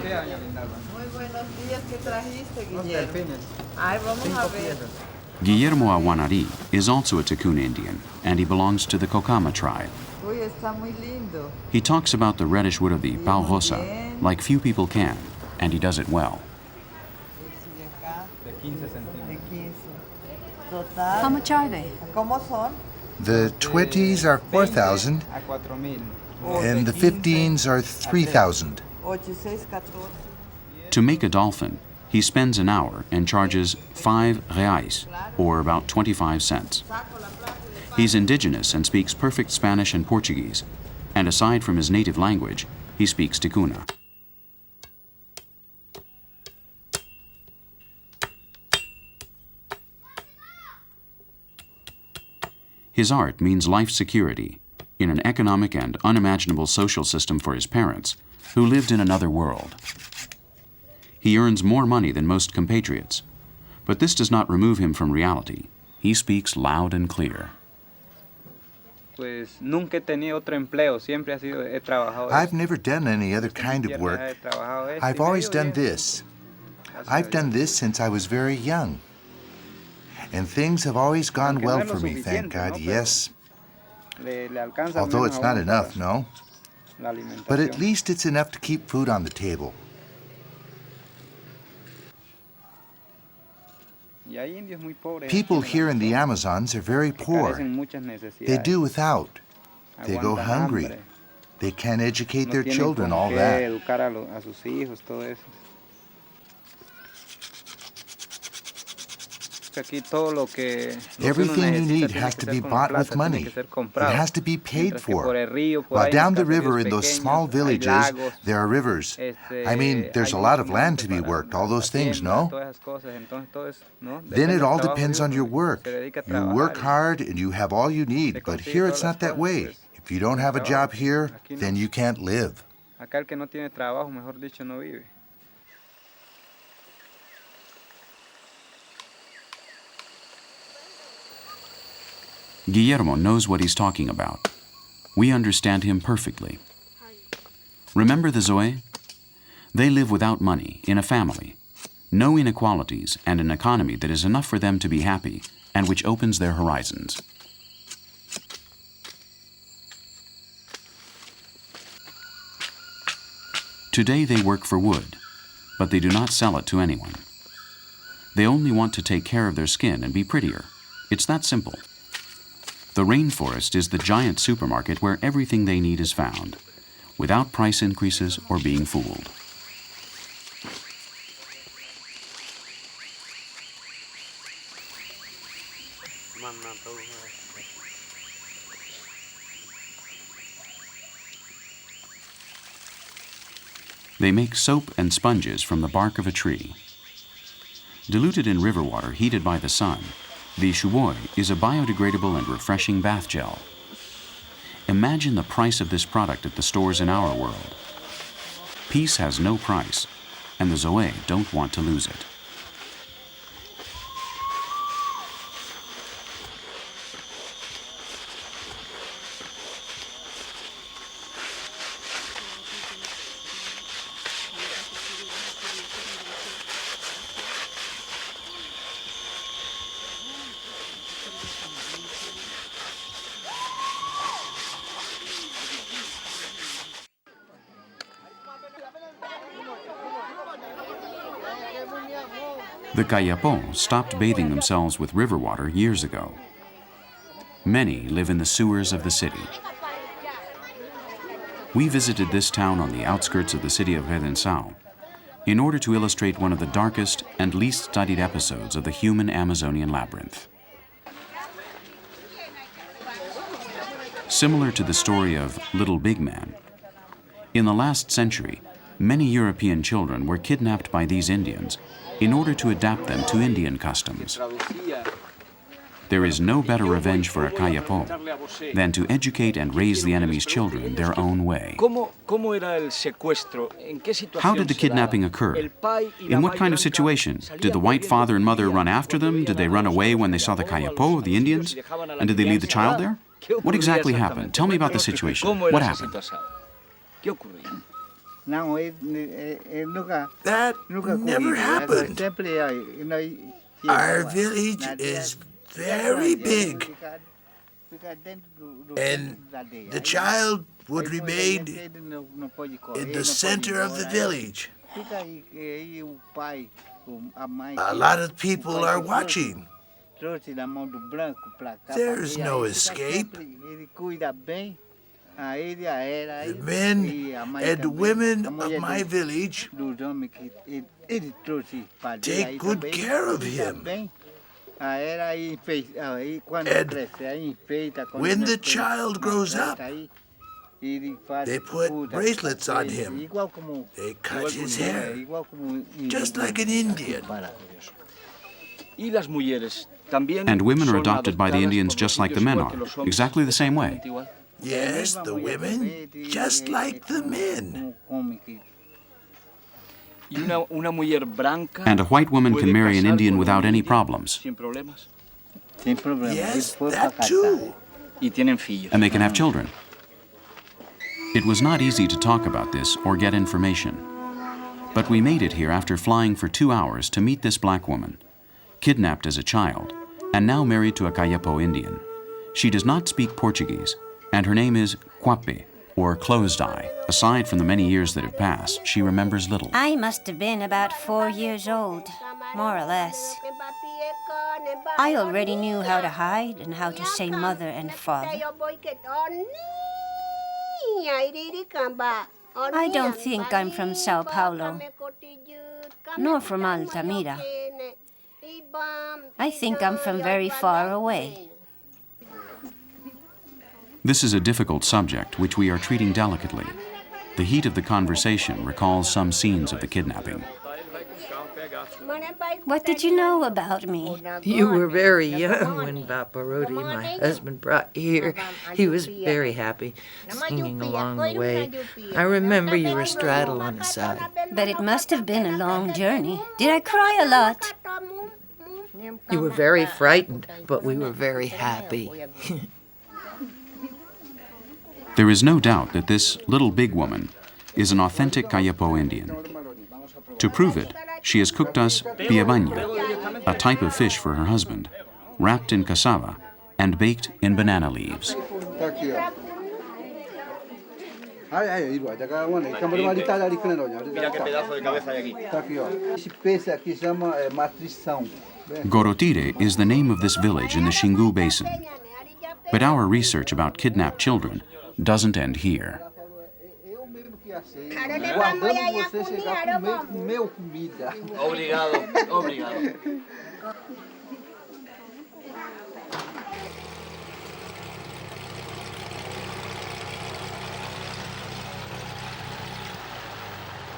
Muy buenos días, ¿qué trajiste, Guillermo? Ay, vamos a ver. Guillermo Aguanari is also a Tikkun Indian, and he belongs to the Kokama tribe. Uy, está muy lindo. He talks about the reddish wood of the pau rosa like few people can, and he does it well. How much are they? ¿Cómo son? The 20s are 4,000, and the 15s are 3,000. 8, 6, 14. To make a dolphin, he spends an hour and charges 5 reais, or about 25 cents. He's indigenous and speaks perfect Spanish and Portuguese, and aside from his native language, he speaks Ticuna. His art means life security in an economic and unimaginable social system for his parents, who lived in another world. He earns more money than most compatriots, but this does not remove him from reality. He speaks loud and clear. I've never done any other kind of work. I've always done this. I've done this since I was very young. And things have always gone well for me, thank God, yes. Although it's not enough, no? But at least it's enough to keep food on the table. People here in the Amazons are very poor. They do without. They go hungry. They can't educate their children, all that. Everything you need has to be bought with money. It has to be paid for. While down the river in those small villages, there are rivers. I mean, there's a lot of land to be worked, all those things, no? Then it all depends on your work. You work hard and you have all you need, but here it's not that way. If you don't have a job here, then you can't live. Guillermo knows what he's talking about. We understand him perfectly. Remember the Zoe? They live without money, in a family. No inequalities and an economy that is enough for them to be happy and which opens their horizons. Today they work for wood, but they do not sell it to anyone. They only want to take care of their skin and be prettier. It's that simple. The Rainforest is the giant supermarket where everything they need is found, without price increases or being fooled. They make soap and sponges from the bark of a tree. Diluted in river water heated by the sun, the shuoi is a biodegradable and refreshing bath gel. Imagine the price of this product at the stores in our world. Peace has no price, and the Zoe don't want to lose it. The Kayapo stopped bathing themselves with river water years ago. Many live in the sewers of the city. We visited this town on the outskirts of the city of Redensau in order to illustrate one of the darkest and least studied episodes of the human Amazonian labyrinth. Similar to the story of Little Big Man, in the last century, many European children were kidnapped by these Indians in order to adapt them to Indian customs. There is no better revenge for a Kayapo than to educate and raise the enemy's children their own way. How did the kidnapping occur? In what kind of situation? Did the white father and mother run after them? Did they run away when they saw the Kayapo, the Indians? And did they leave the child there? What exactly happened? Tell me about the situation. What happened? That never happened. Our village is very big, and the child would remain in the center of the village. A lot of people are watching. There's no escape. The men and women of my village take good care of him. And when the child grows up, they put bracelets on him. They cut his hair, just like an Indian. And women are adopted by the Indians just like the men are, exactly the same way. Yes, the women, just like the men. And a white woman can marry an Indian without any problems. Yes, that too. And they can have children. It was not easy to talk about this or get information. But we made it here after flying for 2 hours to meet this black woman, kidnapped as a child, and now married to a Kayapo Indian. She does not speak Portuguese, and her name is Kwape, or Closed Eye. Aside from the many years that have passed, she remembers little. I must have been about 4 years old, more or less. I already knew how to hide and how to say mother and father. I don't think I'm from Sao Paulo, nor from Altamira. I think I'm from very far away. This is a difficult subject which we are treating delicately. The heat of the conversation recalls some scenes of the kidnapping. What did you know about me? You were very young when Vaporoti, my husband, brought you here. He was very happy, singing along the way. I remember you were straddled on his side. But it must have been a long journey. Did I cry a lot? You were very frightened, but we were very happy. There is no doubt that this little big woman is an authentic Kayapo Indian. To prove it, she has cooked us piabaña, a type of fish for her husband, wrapped in cassava and baked in banana leaves. Gorotire is the name of this village in the Xingu Basin. But our research about kidnapped children doesn't end here.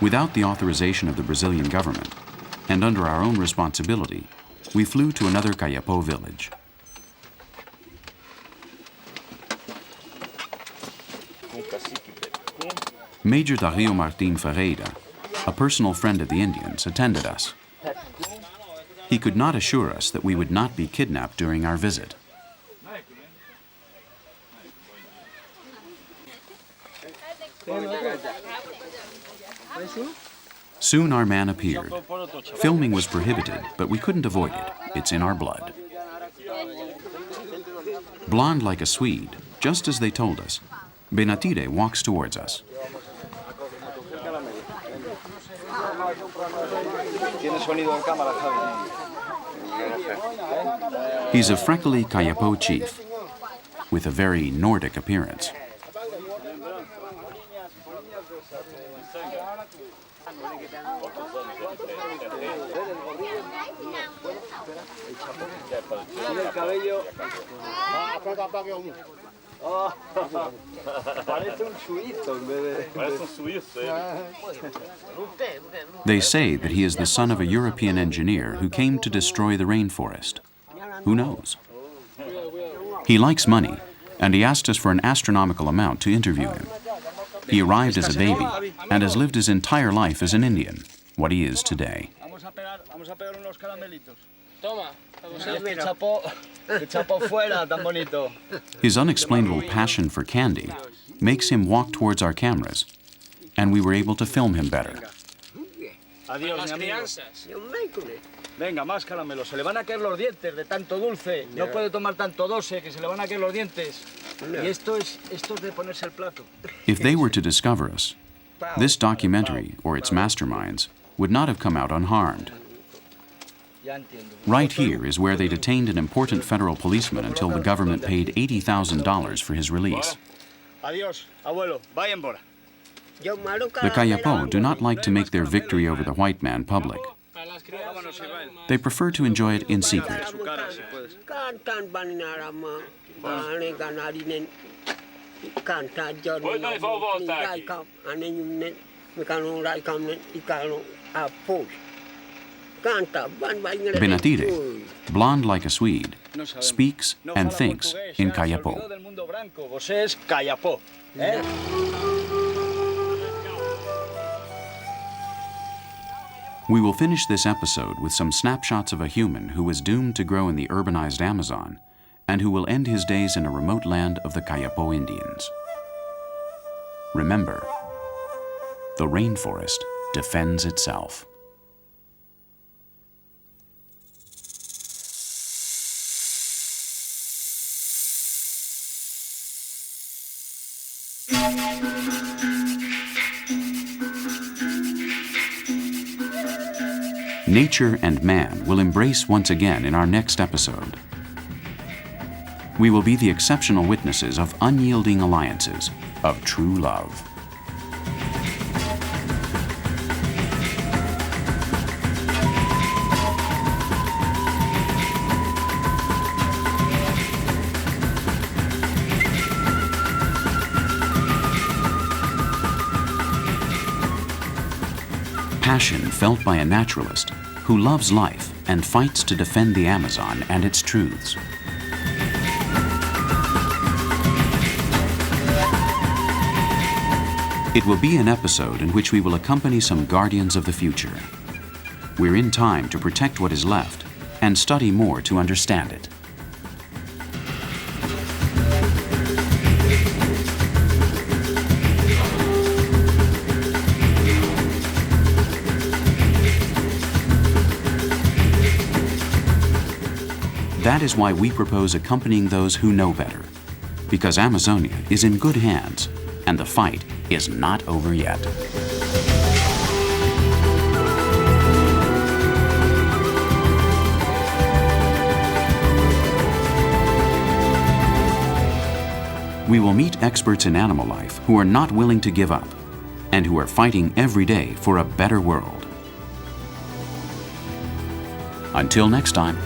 Without the authorization of the Brazilian government, and under our own responsibility, we flew to another Kayapo village. Major Dario Martin Ferreira, a personal friend of the Indians, attended us. He could not assure us that we would not be kidnapped during our visit. Soon our man appeared. Filming was prohibited, but we couldn't avoid it. It's in our blood. Blonde like a Swede, just as they told us, Benatire walks towards us. He's a freckly Kayapo chief with a very Nordic appearance. They say that he is the son of a European engineer who came to destroy the rainforest. Who knows? He likes money, and he asked us for an astronomical amount to interview him. He arrived as a baby and has lived his entire life as an Indian, what he is today. His unexplainable passion for candy makes him walk towards our cameras, and we were able to film him better. Adiós, mi amigo. Venga, más caramelo. Se le van a caer los dientes de tanto dulce. No puede tomar tanto dulce que se le van a caer los dientes. Y esto es de ponerse el plato. If they were to discover us, this documentary, or its masterminds, would not have come out unharmed. Right here is where they detained an important federal policeman until the government paid $80,000 for his release. Adiós, abuelo. Vaya embora. The Kayapo do not like to make their victory over the white man public. They prefer to enjoy it in secret. Benatire, blonde like a Swede, speaks and thinks in Kayapo. We will finish this episode with some snapshots of a human who was doomed to grow in the urbanized Amazon and who will end his days in a remote land of the Kayapo Indians. Remember, the rainforest defends itself. Nature and man will embrace once again in our next episode. We will be the exceptional witnesses of unyielding alliances, of true love. Passion felt by a naturalist who loves life and fights to defend the Amazon and its truths. It will be an episode in which we will accompany some guardians of the future. We're in time to protect what is left and study more to understand it. That is why we propose accompanying those who know better, because Amazonia is in good hands and the fight is not over yet. We will meet experts in animal life who are not willing to give up and who are fighting every day for a better world. Until next time.